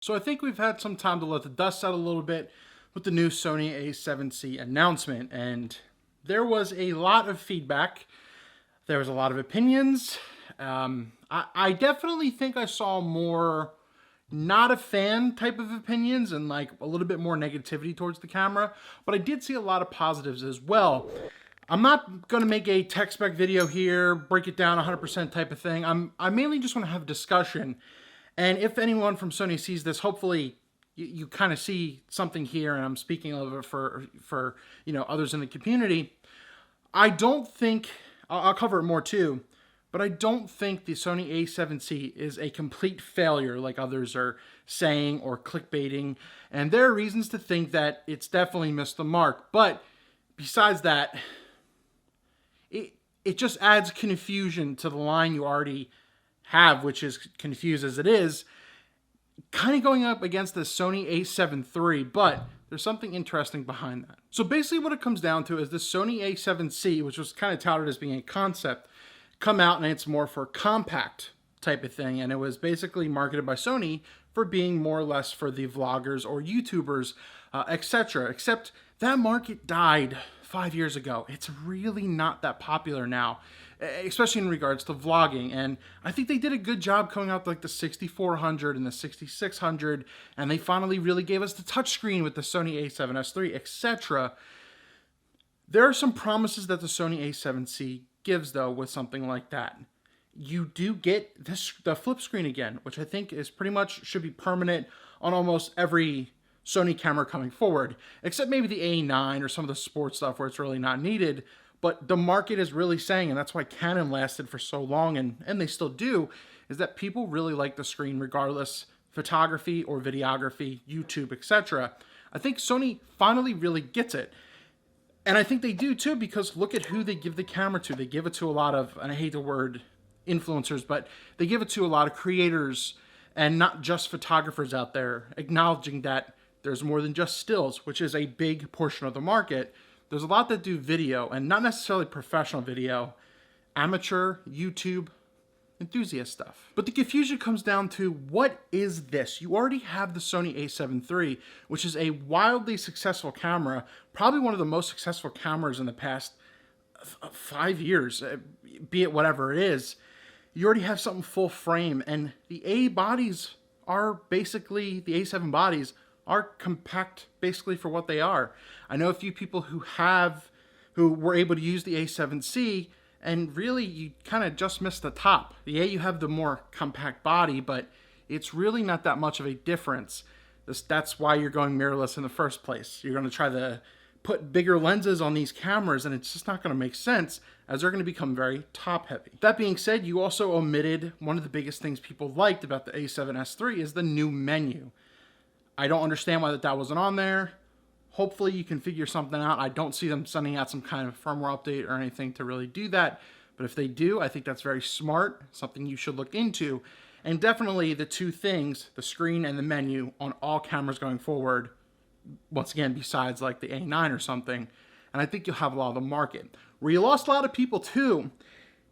So I think we've had some time to let the dust settle a little bit with the new Sony A7C announcement, and there was a lot of feedback. There was a lot of opinions. I definitely think I saw more not a fan type of opinions and like a little bit more negativity towards the camera, but I did see a lot of positives as well. I'm not going to make a tech spec video here, break it down 100% type of thing. I mainly just want to have a discussion. And if anyone from Sony sees this, hopefully you kind of see something here, and I'm speaking a little bit for others in the community. I don't think, I'll cover it more too, but I don't think the Sony A7C is a complete failure like others are saying or clickbaiting. And there are reasons to think that it's definitely missed the mark. But besides that, it just adds confusion to the line you already have, which is confused as it is, kind of going up against the Sony A7 III, but there's something interesting behind that. So basically what it comes down to is the Sony A7C, which was kind of touted as being a concept, come out and it's more for compact type of thing, and it was basically marketed by Sony for being more or less for the vloggers or YouTubers, etc. Except that market died 5 years ago. It's really not that popular now, especially in regards to vlogging. And I think they did a good job coming out with like the 6400 and the 6600, and they finally really gave us the touchscreen with the Sony A7S III, etc. There are some promises that the Sony A7C gives though with something like that. You do get the flip screen again, which I think is pretty much should be permanent on almost every Sony camera coming forward, except maybe the A9 or some of the sports stuff where it's really not needed. But the market is really saying, and that's why Canon lasted for so long, and they still do, is that people really like the screen regardless, photography or videography, YouTube, etc. I think Sony finally really gets it. And I think they do too, because look at who they give the camera to. They give it to a lot of, and I hate the word influencers, but they give it to a lot of creators and not just photographers out there, acknowledging that there's more than just stills, which is a big portion of the market. There's a lot that do video, and not necessarily professional video, amateur, YouTube, enthusiast stuff. But the confusion comes down to, what is this? You already have the Sony A7 III, which is a wildly successful camera, probably one of the most successful cameras in the past 5 years, be it whatever it is. You already have something full frame, and the A bodies are basically, the A7 bodies are compact basically for what they are. I know a few people who were able to use the A7C, and really you kind of just missed the top. Yeah, you have the more compact body, but it's really not that much of a difference. That's why you're going mirrorless in the first place. You're going to try to put bigger lenses on these cameras, and it's just not going to make sense, as they're going to become very top heavy. That being said, you also omitted one of the biggest things people liked about the A7S III is the new menu. I don't understand why that wasn't on there. Hopefully you can figure something out. I don't see them sending out some kind of firmware update or anything to really do that. But if they do, I think that's very smart, something you should look into. And definitely the two things, the screen and the menu on all cameras going forward, once again, besides like the A9 or something. And I think you'll have a lot of the market. Where you lost a lot of people too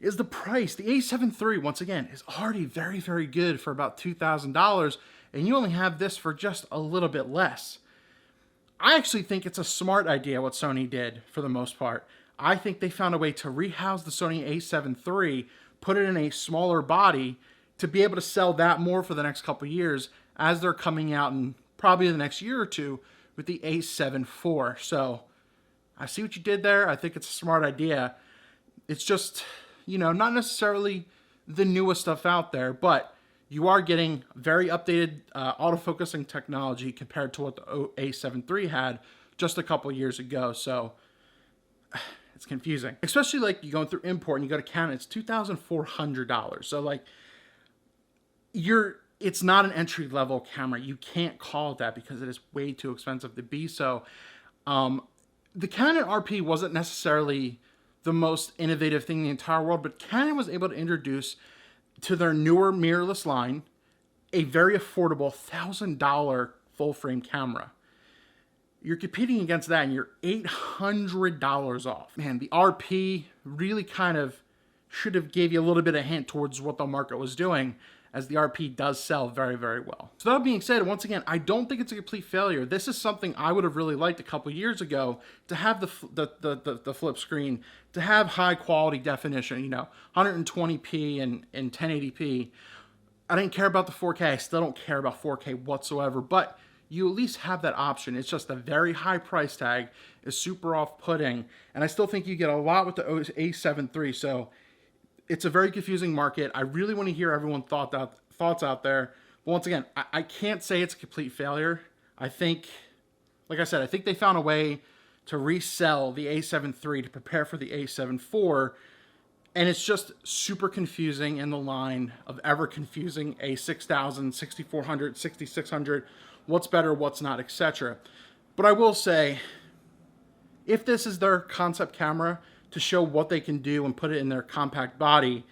is the price. The A7 III, once again, is already very, very good for about $2,000. And you only have this for just a little bit less. I actually think it's a smart idea what Sony did for the most part. I think they found a way to rehouse the Sony A7 III, put it in a smaller body to be able to sell that more for the next couple of years as they're coming out in probably the next year or two with the A7 IV. So I see what you did there. I think it's a smart idea. It's just, not necessarily the newest stuff out there, but you are getting very updated autofocusing technology compared to what the A7 III had just a couple years ago. So it's confusing, especially like you going through import and you go to Canon, it's $2,400. So like it's not an entry level camera. You can't call it that because it is way too expensive to be. So the Canon RP wasn't necessarily the most innovative thing in the entire world, but Canon was able to introduce to their newer mirrorless line a very affordable $1,000 full frame camera. You're competing against that and you're $800 off. Man, the RP really kind of should have gave you a little bit of hint towards what the market was doing. as the RP does sell very, very well. So that being said, once again, I don't think it's a complete failure. This is something I would have really liked a couple years ago, to have the flip screen, to have high quality definition, you know, 120p and 1080p. I didn't care about the 4K. I still don't care about 4K whatsoever, but you at least have that option. It's just a very high price tag, is super off-putting, and I still think you get a lot with the A7 III, so it's a very confusing market. I really want to hear everyone's thoughts out there. But once again, I can't say it's a complete failure. I think, like I said, I think they found a way to resell the A7 III to prepare for the A7 IV, and it's just super confusing in the line of ever confusing a 6000, 6400, 6600, what's better, what's not, etc. But I will say, if this is their concept camera to show what they can do and put it in their compact body,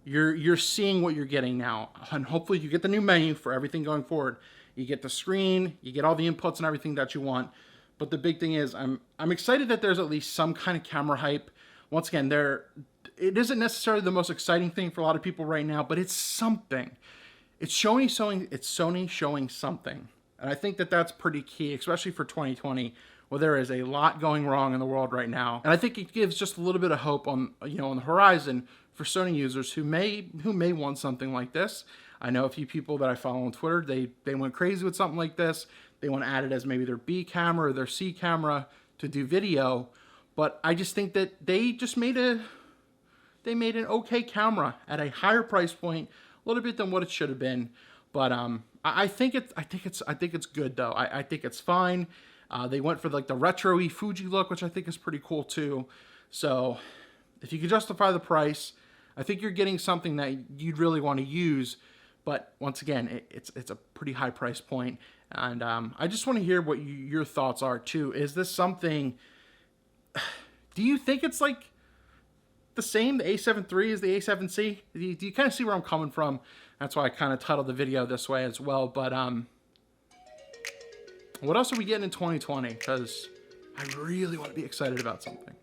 you're seeing what you're getting now. And hopefully you get the new menu for everything going forward. You get the screen, you get all the inputs and everything that you want. But the big thing is, I'm excited that there's at least some kind of camera hype. Once again, it isn't necessarily the most exciting thing for a lot of people right now, but it's something. It's Sony showing something. And I think that that's pretty key, especially for 2020, where there is a lot going wrong in the world right now. And I think it gives just a little bit of hope on, you know, on the horizon for Sony users who may want something like this. I know a few people that I follow on Twitter, they went crazy with something like this. They want to add it as maybe their B camera or their C camera to do video. But I just think that they just made an okay camera at a higher price point, a little bit than what it should have been. But I think it's good though. I think it's fine. They went for like the retro-y Fuji look, which I think is pretty cool too. So if you can justify the price, I think you're getting something that you'd really want to use. But once again, it's a pretty high price point. And I just want to hear what your thoughts are too. Is this something, do you think it's like the same, the A7 III as the A7C? Do you kind of see where I'm coming from? That's why I kind of titled the video this way as well. But what else are we getting in 2020? Because I really want to be excited about something.